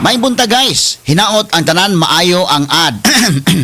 May bunta guys, hinaot ang tanan maayo ang ad.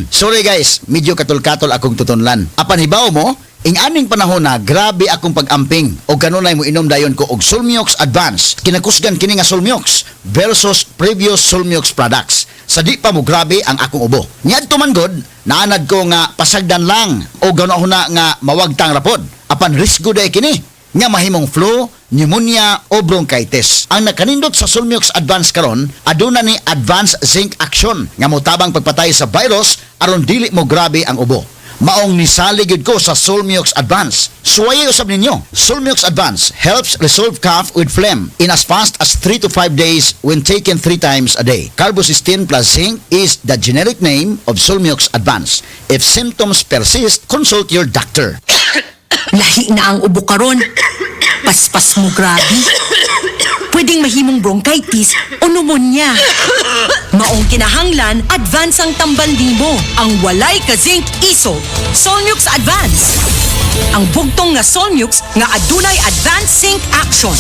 Sorry guys, medyo katul-katol akong tutunlan. Apan hibaw mo, ing aning panahon na grabe akong pag-amping o kanunay mo inom dayon ko og Solmiox Advance. Kinakusgan kini nga Solmiox versus previous Solmiox products. Sa di pa mo grabe ang akong ubo. Niadto man god, naanad ko nga pasagdan lang o ganoon na nga mawagtang rapod. Apan risgo day kini nga mahimong flu, pneumonia o bronchitis. Ang nakanindot sa Solmiox Advance karon, aduna ni Advanced Zinc Action nga motabang pagpatay sa virus aron dili mo grabe ang ubo. Maong nisaligid ko sa Solmiox Advance. Suwaye usab ninyo. Solmiox Advance helps resolve cough with phlegm in as fast as 3 to 5 days when taken 3 times a day. Carbocysteine plus zinc is the generic name of Solmiox Advance. If symptoms persist, consult your doctor. Lahi na ang ubo karon. Paspas mo grabe. Pwedeng mahimong bronchitis o pneumonia. Maong kinahanglan, advance ang tambal nimo. Ang walay ka zinc iso. Solmiox Advance. Ang bugtong nga Solmiox nga adunay advanced zinc action.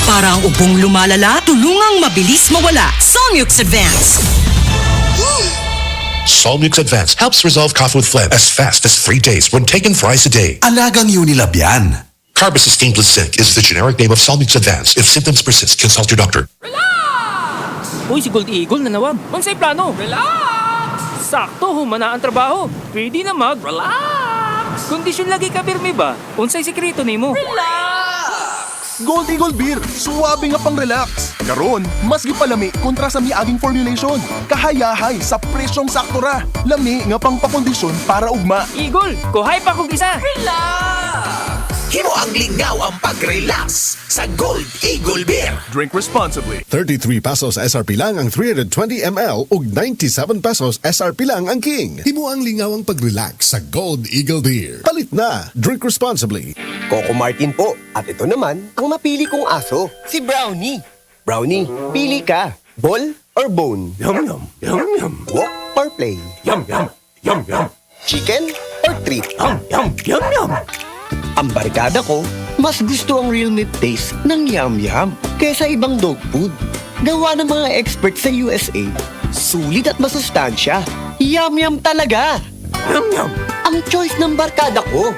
Para ang ubong lumalala, tulungang mabilis mawala. Solmiox Advance. Solmiox Advance helps resolve cough with phlegm as fast as 3 days when taken thrice a day. Alagang Unilab yan. Carbocysteine plus zinc is the generic name of Solmiox Advance. If symptoms persist, consult your doctor. Uy, si Gold Eagle na nawag. Unsay plano? Relax! Sakto, humana ang trabaho. Pwede na mag-relax. Kondisyon lagi ka birmi ba? Unsay sikreto nimo? Gold Eagle Beer, suwabe nga pang relax. Karon, mas gipalami kontra sa miaging formulation. Kahayahay sa presyong sakto ra. Lami nga pang pakondisyon para ugma. Eagle, kuhay pa kong isa. Himo ang lingaw ang pag-relax sa Gold Eagle Beer. Drink responsibly. 33 pesos SRP lang ang 320 ml ug 97 pesos SRP lang ang King. Himo ang lingaw ang pag-relax sa Gold Eagle Beer. Palit na. Drink responsibly. Coco Martin po. At ito naman, ang napili kong aso, si Brownie. Brownie, pili ka. Ball or bone? Yum yum, yum yum. Walk or play? Yum yum, yum yum. Chicken or treat? Yum yum, yum yum. Ang barkada ko, mas gusto ang real meat taste ng yum-yum kaysa ibang dog food. Gawa ng mga experts sa USA, sulit at masustansya. Yum-yum talaga! Yum yum. Ang choice ng barkada ko.